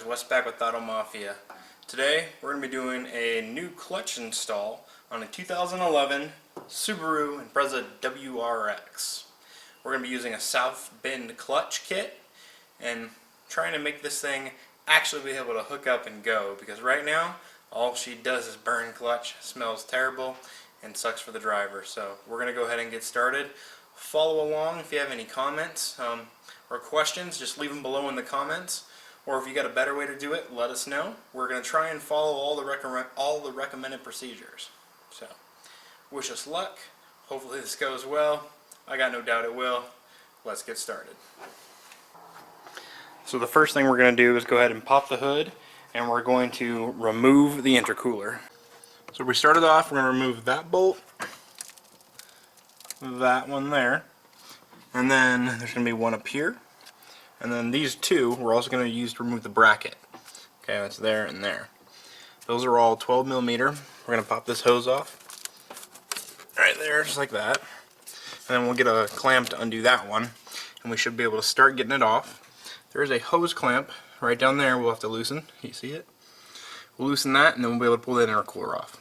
guys, Wes back with Auto Mafia. Today we're going to be doing a new clutch install on a 2011 Subaru Impreza WRX. We're going to be using a south bend clutch kit and trying to make this thing actually be able to hook up and go, because right now all she does is burn clutch, smells terrible, and sucks for the driver. So we're going to go ahead and get started. Follow along. If you have any comments or questions, just leave them below in the comments. Or if you got a better way to do it, let us know. We're going to try and follow all the recommended procedures. So, wish us luck. Hopefully this goes well. I got no doubt it will. Let's get started. So the first thing we're going to do is go ahead and pop the hood, and we're going to remove the intercooler. So we started off, we're going to remove that bolt, that one there, and then there's going to be one up here. And then these two we're also going to use to remove the bracket. Okay, that's there and there. Those are all 12 millimeter. We're going to pop this hose off right there, just like that. And then we'll get a clamp to undo that one, and we should be able to start getting it off. There is a hose clamp right down there we'll have to loosen. You see it? We'll loosen that, and then we'll be able to pull the intercooler off.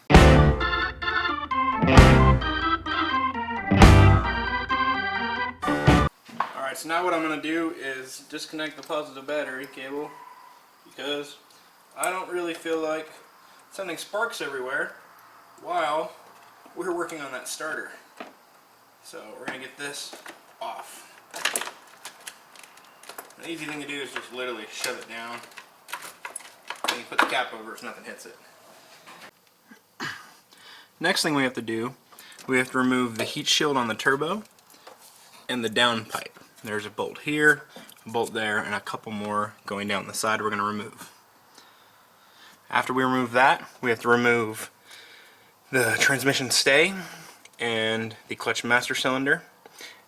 Alright, so now what I'm going to do is disconnect the positive battery cable, because I don't really feel like sending sparks everywhere while we're working on that starter. So we're going to get this off. The easy thing to do is just literally shove it down, and you put the cap over it so nothing hits it. Next thing we have to do, we have to remove the heat shield on the turbo and the downpipe. There's a bolt here, a bolt there, and a couple more going down the side we're going to remove. After we remove that, we have to remove the transmission stay and the clutch master cylinder,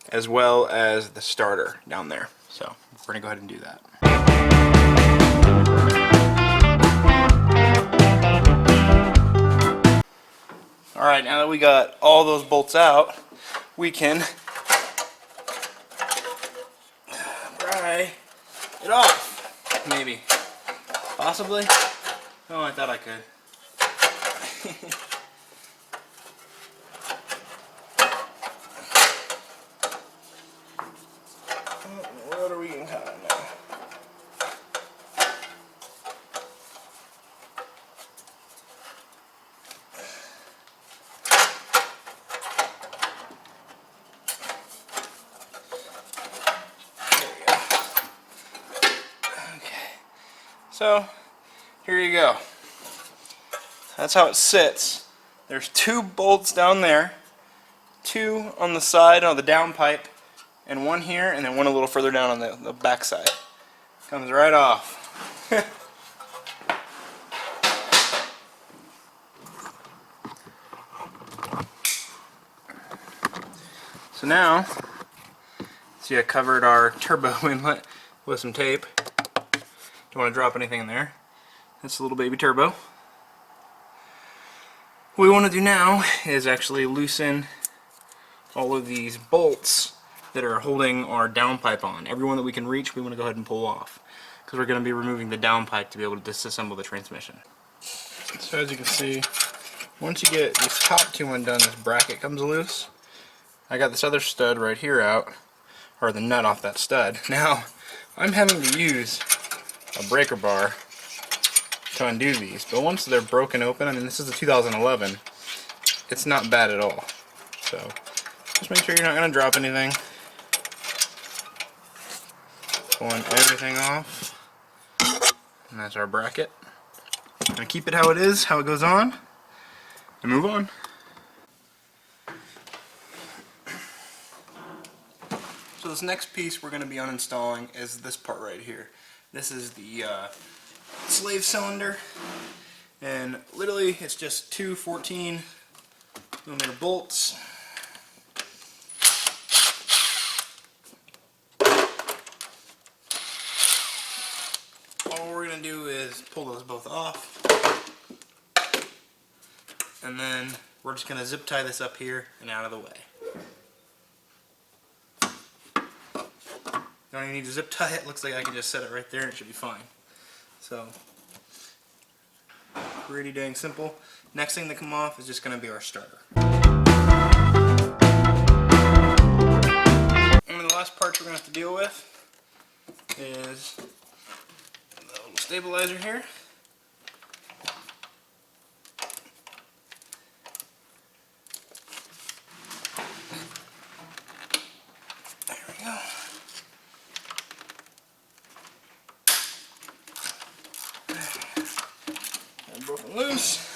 as well as the starter down there. So we're going to go ahead and do that. Alright, now that we got all those bolts out, we can pry it off. Maybe. Possibly. Oh, I thought I could. What are we in kind of now? So, here you go. That's how it sits. There's two bolts down there, two on the side on the downpipe, and one here, and then one a little further down on the back side. Comes right off. So now, see, I covered our turbo inlet with some tape. Don't want to drop anything in there. That's a little baby turbo. What we want to do now is actually loosen all of these bolts that are holding our downpipe on. Everyone that we can reach, we want to go ahead and pull off, because we're going to be removing the downpipe to be able to disassemble the transmission. So as you can see, once you get these top two undone, this bracket comes loose. I got this other stud right here out, or the nut off that stud. Now, I'm having to use a breaker bar to undo these, but once they're broken open, I mean, this is a 2011, it's not bad at all. So just make sure you're not going to drop anything. Pulling everything off, and that's our bracket. I'm going to keep it how it is, how it goes on, and move on. So this next piece we're going to be uninstalling is this part right here. This is the slave cylinder, and literally it's just two 14 millimeter bolts. All we're going to do is pull those both off, and then we're just going to zip tie this up here and out of the way. Don't even need to zip tie it. Looks like I can just set it right there and it should be fine. So So pretty dang simple. Next thing to come off is just going to be our starter. One of the last parts we're going to have to deal with is the little stabilizer here. There we go. And broken loose.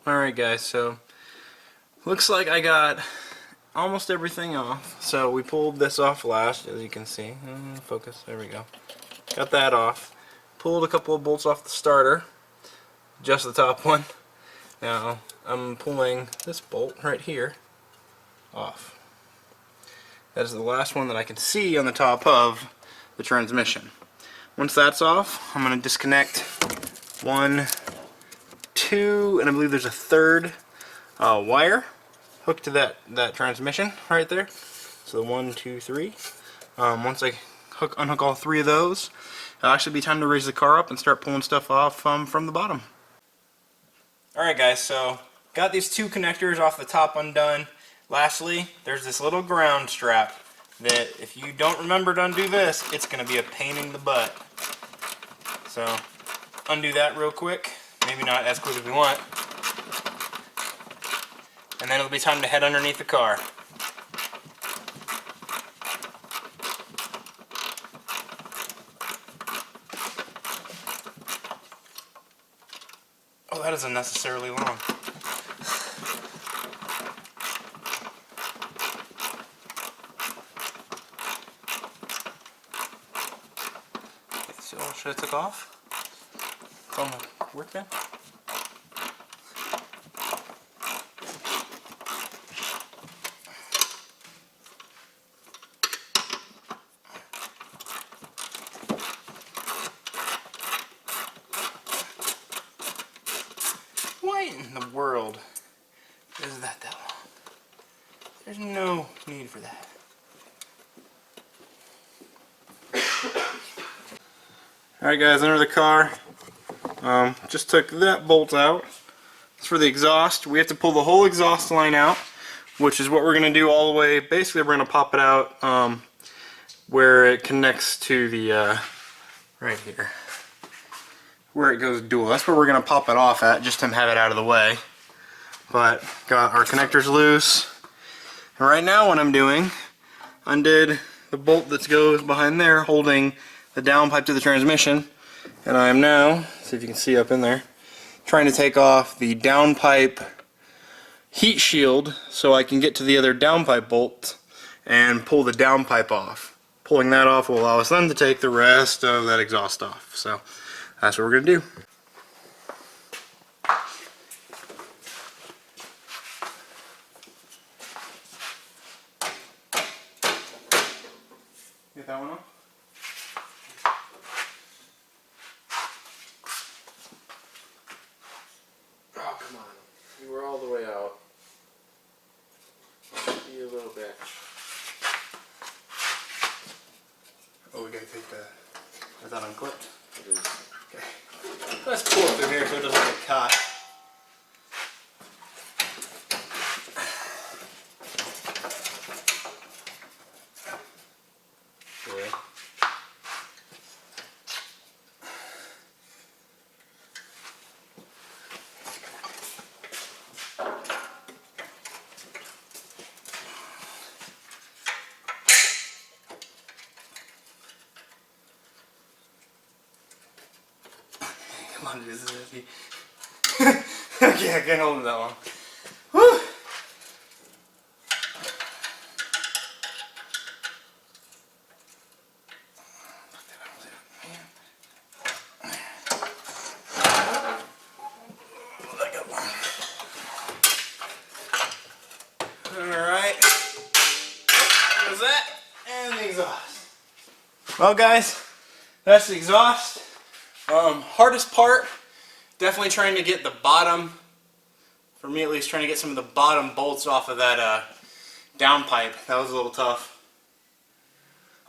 Alright guys, so looks like I got almost everything off. So we pulled this off last, as you can see. Focus, there we go. Got that off. Pulled a couple of bolts off the starter, just the top one. Now I'm pulling this bolt right here off. That is the last one that I can see on the top of the transmission. Once that's off, I'm going to disconnect 1, 2, and I believe there's a third wire hooked to that transmission right there. So 1, 2, 3. Once I unhook all 3 of those, it'll actually be time to raise the car up and start pulling stuff off from the bottom. Alright guys, so got these 2 connectors off the top undone. Lastly, there's this little ground strap that if you don't remember to undo this, it's going to be a pain in the butt. So undo that real quick. Maybe not as quick as we want. And then it'll be time to head underneath the car. Oh, that is unnecessarily long. Okay, so should I take off? It's on the workbench. Why in the world is that long? There's no need for that. Alright guys, under the car. Just took that bolt out. It's for the exhaust. We have to pull the whole exhaust line out, which is what we're going to do all the way. Basically, we're going to pop it out where it connects to the, right here, where it goes dual. That's where we're going to pop it off at, just to have it out of the way. But got our connectors loose. And right now what I'm doing, undid the bolt that goes behind there holding the downpipe to the transmission. And I am now, see if you can see up in there, trying to take off the downpipe heat shield so I can get to the other downpipe bolt and pull the downpipe off. Pulling that off will allow us then to take the rest of that exhaust off. So that's what we're going to do. Get that one off? Oh, come on. You were all the way out. You little bitch. Oh, we gotta take is that unclipped? It is. Okay. Let's pull it through here so it doesn't get caught. Okay. Come on, this is easy. Okay, I can't hold it that long. Woo! Alright. There's that and the exhaust. Well guys, that's the exhaust. Hardest part, definitely trying to get the bottom, for me at least, trying to get some of the bottom bolts off of that downpipe. That was a little tough.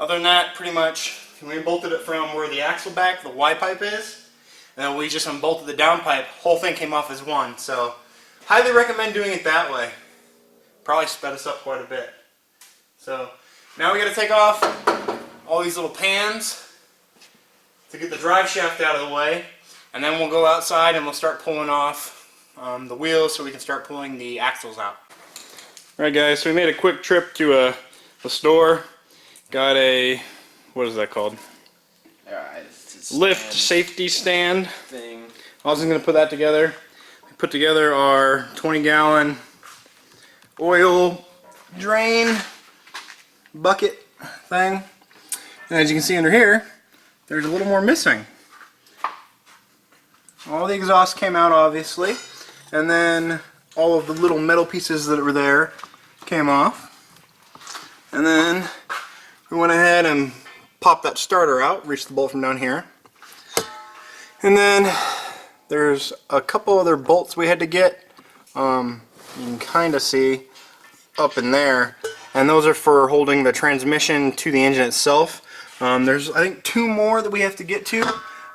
Other than that, pretty much, we bolted it from where the axle back, the Y pipe is, and then we just unbolted the downpipe. Whole thing came off as one, so highly recommend doing it that way. Probably sped us up quite a bit. So now we got to take off all these little pans to get the drive shaft out of the way, and then we'll go outside and we'll start pulling off the wheels so we can start pulling the axles out. Alright guys, so we made a quick trip to the store. Got a, what is that called? Lift safety stand thing. I was going to put that together. We put together our 20-gallon oil drain bucket thing. And as you can see under here, there's a little more missing. All the exhaust came out obviously, and then all of the little metal pieces that were there came off. And then we went ahead and popped that starter out, reached the bolt from down here. And then there's a couple other bolts we had to get. You can kind of see up in there, and those are for holding the transmission to the engine itself. There's I think 2 more that we have to get to,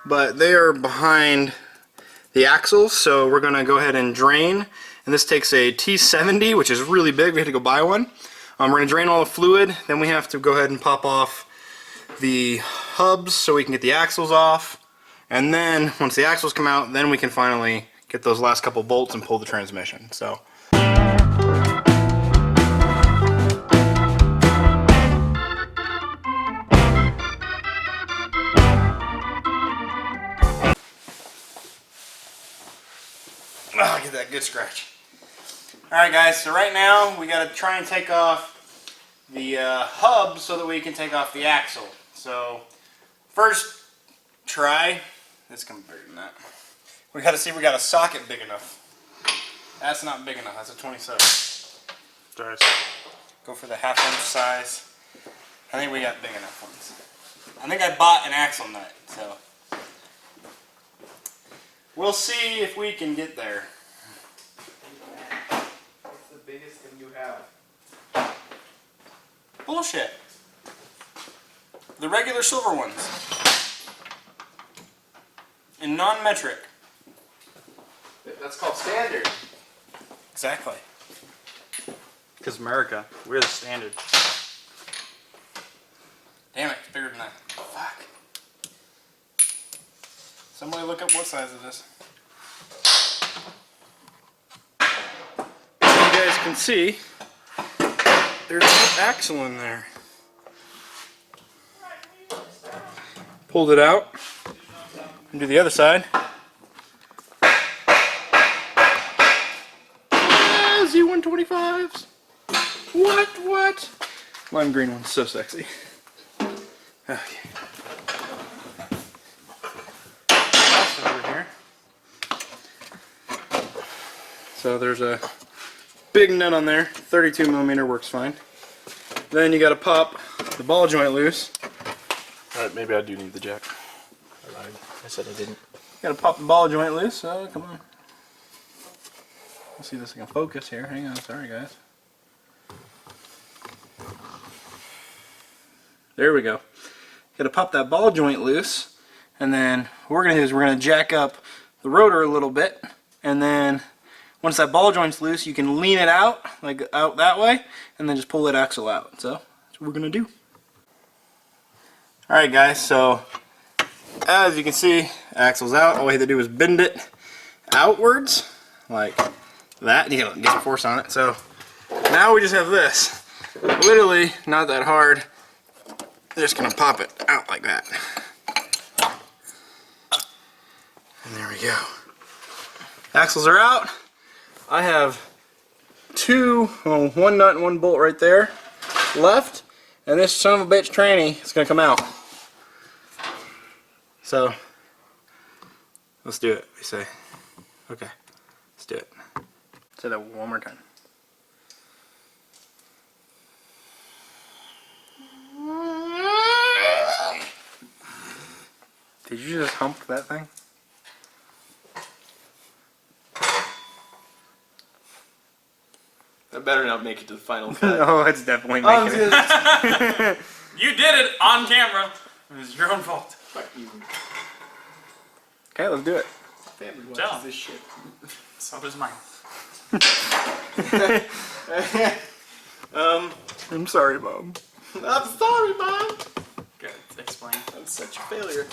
but they are behind the axles, so we're gonna go ahead and drain. And this takes a T70, which is really big. We had to go buy one. We're gonna drain all the fluid, then we have to go ahead and pop off the hubs so we can get the axles off. And then once the axles come out, then we can finally get those last couple bolts and pull the transmission. So. Oh, get that good scratch. Alright guys, so right now we got to try and take off the hub so that we can take off the axle. So first try, this can be bigger than that. We got to see if we got a socket big enough. That's not big enough, that's a 27. Sorry. Go for the 1/2 inch size. I think we got big enough ones. I think I bought an axle nut, so we'll see if we can get there. What's the biggest thing you have? Bullshit. The regular silver ones. And non-metric. That's called standard. Exactly. Because America, we're the standard. Damn it, it's bigger than that. Fuck. Somebody look up what size it is. As you guys can see, there's no axle in there. Pulled it out and do the other side. Z125s. What? Lime green one's so sexy. Okay. Over here. So there's a big nut on there. 32mm works fine. Then you got to pop the ball joint loose. Alright, maybe I do need the jack. I said I didn't. Got to pop the ball joint loose. So come on. Let's see if this can focus here. Hang on. Sorry, guys. There we go. Got to pop that ball joint loose, and then what we're going to do is we're going to jack up the rotor a little bit, and then once that ball joint's loose, you can lean it out, like out that way, and then just pull that axle out. So that's what we're going to do. Alright guys, so as you can see, axle's out. All we had to do was bend it outwards, like that. You gotta get some force on it. So now we just have this. Literally not that hard. Just gonna pop it out like that. And there we go. Axles are out. I have one nut and one bolt right there left, and this son of a bitch tranny is gonna come out. So let's do it, we say. Okay, let's do it. Say that one more time. Did you just hump that thing? I better not make it to the final cut. Oh, it's definitely making it. You did it on camera. It was your own fault. Fuck you. Okay, let's do it. Family Tell watches him. this shit. So does mine. I'm sorry, Mom. I'm sorry, Mom. Good. Explain. I'm such a failure.